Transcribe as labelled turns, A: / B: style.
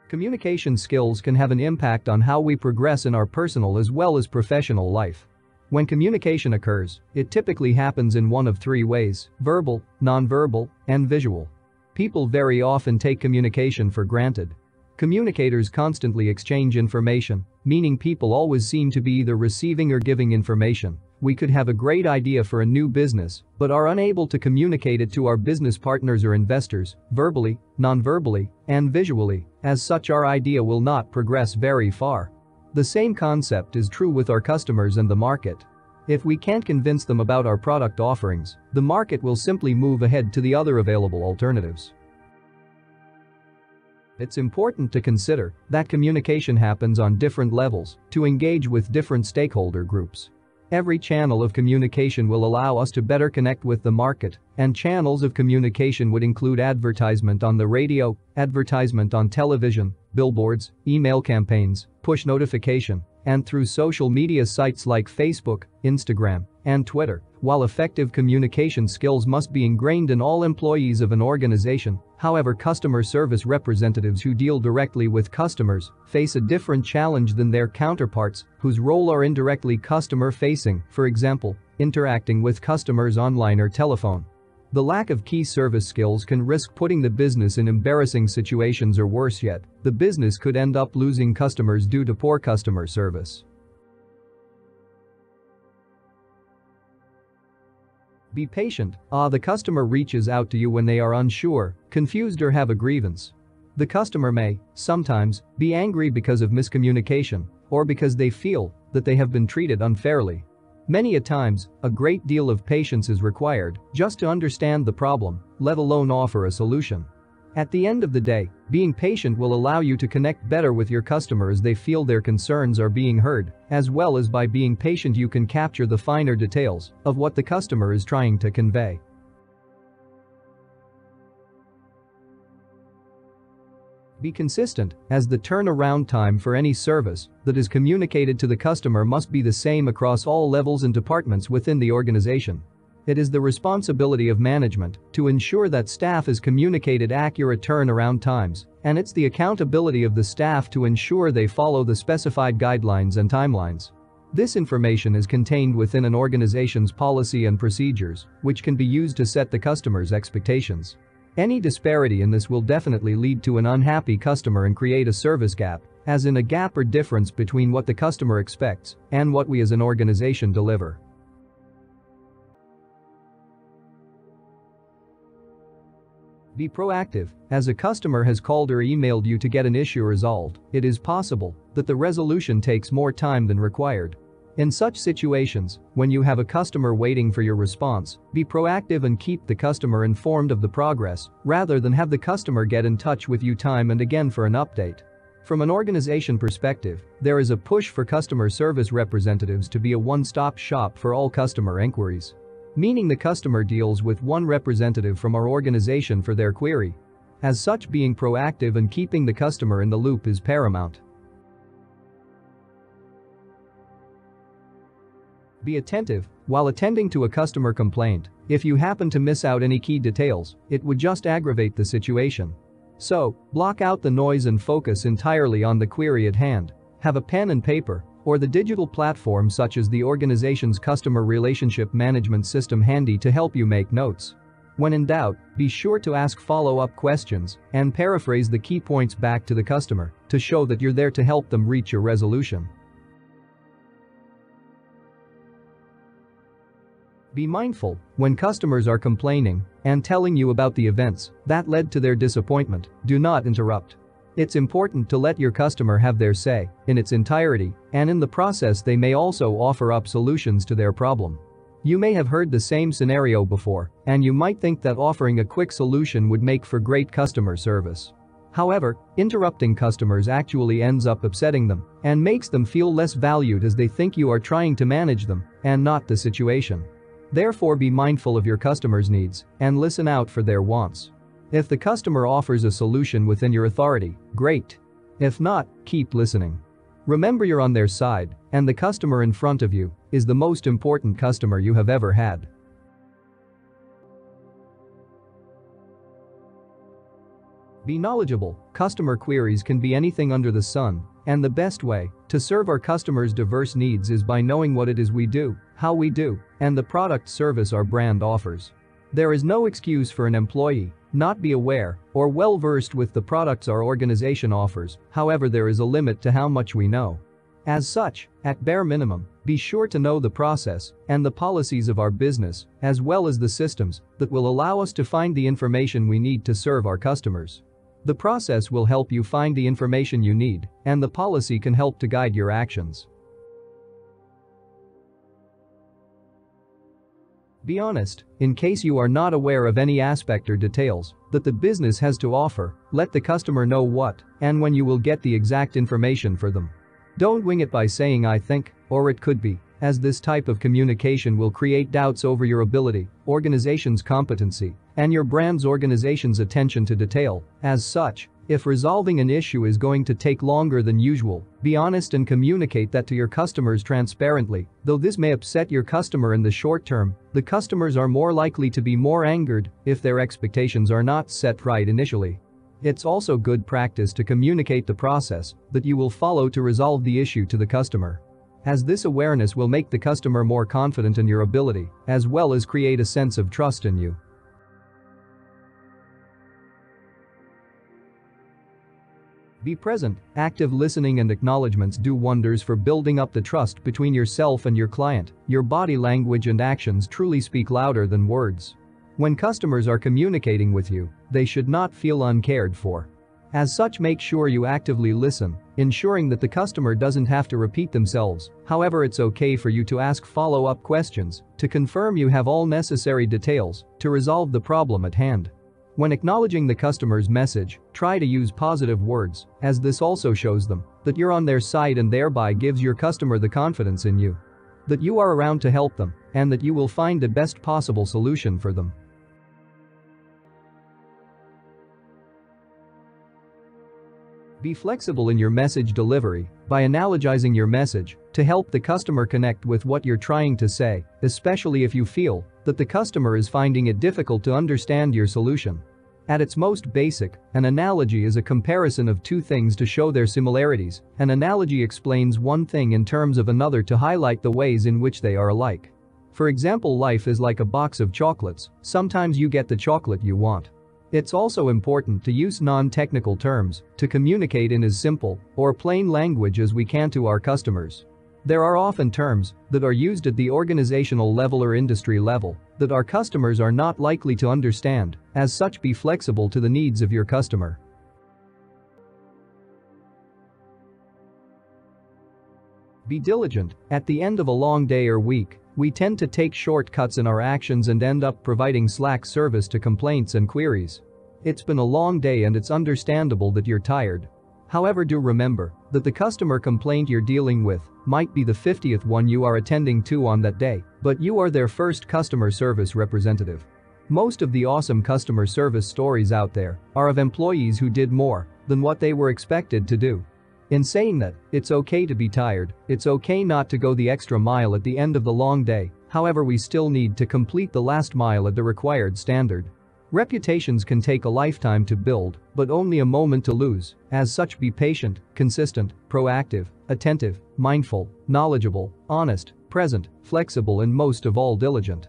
A: Communication skills can have an impact on how we progress in our personal as well as professional life. When communication occurs, it typically happens in one of three ways: verbal, nonverbal, and visual. People very often take communication for granted. Communicators constantly exchange information, meaning people always seem to be either receiving or giving information. We could have a great idea for a new business, but are unable to communicate it to our business partners or investors, verbally, non-verbally, and visually. As such, our idea will not progress very far. The same concept is true with our customers and the market. If we can't convince them about our product offerings, the market will simply move ahead to the other available alternatives. It's important to consider that communication happens on different levels to engage with different stakeholder groups. Every channel of communication will allow us to better connect with the market, and channels of communication would include advertisement on the radio, advertisement on television, billboards, email campaigns, push notification, and through social media sites like Facebook, Instagram, and Twitter. While effective communication skills must be ingrained in all employees of an organization, however, customer service representatives who deal directly with customers face a different challenge than their counterparts whose role are indirectly customer-facing, for example, interacting with customers online or telephone. The lack of key service skills can risk putting the business in embarrassing situations, or worse yet, the business could end up losing customers due to poor customer service. Be patient. The customer reaches out to you when they are unsure, confused, or have a grievance. The customer may, sometimes, be angry because of miscommunication or because they feel that they have been treated unfairly. Many a times, a great deal of patience is required just to understand the problem, let alone offer a solution. At the end of the day, being patient will allow you to connect better with your customer as they feel their concerns are being heard, as well as by being patient you can capture the finer details of what the customer is trying to convey. Be consistent, as the turnaround time for any service that is communicated to the customer must be the same across all levels and departments within the organization. It is the responsibility of management to ensure that staff is communicated accurate turnaround times, and it's the accountability of the staff to ensure they follow the specified guidelines and timelines. This information is contained within an organization's policy and procedures, which can be used to set the customer's expectations. Any disparity in this will definitely lead to an unhappy customer and create a service gap, as in a gap or difference between what the customer expects and what we as an organization deliver. Be proactive. As a customer has called or emailed you to get an issue resolved, it is possible that the resolution takes more time than required. In such situations, when you have a customer waiting for your response, be proactive and keep the customer informed of the progress, rather than have the customer get in touch with you time and again for an update. From an organization perspective, there is a push for customer service representatives to be a one-stop shop for all customer inquiries, meaning the customer deals with one representative from our organization for their query. As such, being proactive and keeping the customer in the loop is paramount. Be attentive. While attending to a customer complaint, if you happen to miss out any key details, it would just aggravate the situation. So, block out the noise and focus entirely on the query at hand. Have a pen and paper, or the digital platform such as the organization's customer relationship management system handy to help you make notes. When in doubt, be sure to ask follow-up questions and paraphrase the key points back to the customer to show that you're there to help them reach a resolution. Be mindful. When customers are complaining and telling you about the events that led to their disappointment, do not interrupt. It's important to let your customer have their say in its entirety, and in the process they may also offer up solutions to their problem. You may have heard the same scenario before, and you might think that offering a quick solution would make for great customer service. However, interrupting customers actually ends up upsetting them and makes them feel less valued, as they think you are trying to manage them and not the situation. Therefore, be mindful of your customers' needs and listen out for their wants. If the customer offers a solution within your authority, great. If not, keep listening. Remember, you're on their side, and the customer in front of you is the most important customer you have ever had. Be knowledgeable. Customer queries can be anything under the sun, and the best way to serve our customers' diverse needs is by knowing what it is we do, how we do, and the product service our brand offers. There is no excuse for an employee not be aware or well-versed with the products our organization offers, however there is a limit to how much we know. As such, at bare minimum, be sure to know the process and the policies of our business, as well as the systems that will allow us to find the information we need to serve our customers. The process will help you find the information you need, and the policy can help to guide your actions. Be honest. In case you are not aware of any aspect or details that the business has to offer, let the customer know what and when you will get the exact information for them. Don't wing it by saying "I think," or "it could be," as this type of communication will create doubts over your ability, organization's competency, and your brand's organization's attention to detail. As such, if resolving an issue is going to take longer than usual, be honest and communicate that to your customers transparently. Though this may upset your customer in the short term, the customers are more likely to be more angered if their expectations are not set right initially. It's also good practice to communicate the process that you will follow to resolve the issue to the customer, as this awareness will make the customer more confident in your ability, as well as create a sense of trust in you. Be present. Active listening and acknowledgements do wonders for building up the trust between yourself and your client. Your body language and actions truly speak louder than words. When customers are communicating with you, they should not feel uncared for. As such, make sure you actively listen, ensuring that the customer doesn't have to repeat themselves. However, it's okay for you to ask follow-up questions to confirm you have all necessary details to resolve the problem at hand. When acknowledging the customer's message, try to use positive words, as this also shows them that you're on their side and thereby gives your customer the confidence in you, that you are around to help them, and that you will find the best possible solution for them. Be flexible in your message delivery by analogizing your message to help the customer connect with what you're trying to say, especially if you feel that the customer is finding it difficult to understand your solution. At its most basic, an analogy is a comparison of two things to show their similarities. An analogy explains one thing in terms of another to highlight the ways in which they are alike. For example, life is like a box of chocolates. Sometimes you get the chocolate you want. It's also important to use non-technical terms to communicate in as simple or plain language as we can to our customers. There are often terms that are used at the organizational level or industry level that our customers are not likely to understand. As such, be flexible to the needs of your customer. Be diligent. At the end of a long day or week, we tend to take shortcuts in our actions and end up providing slack service to complaints and queries. It's been a long day and it's understandable that you're tired. However, do remember that the customer complaint you're dealing with might be the 50th one you are attending to on that day, but you are their first customer service representative. Most of the awesome customer service stories out there are of employees who did more than what they were expected to do. In saying that, it's okay to be tired, it's okay not to go the extra mile at the end of the long day. However, we still need to complete the last mile at the required standard. Reputations can take a lifetime to build, but only a moment to lose. As such, be patient, consistent, proactive, attentive, mindful, knowledgeable, honest, present, flexible, and most of all diligent.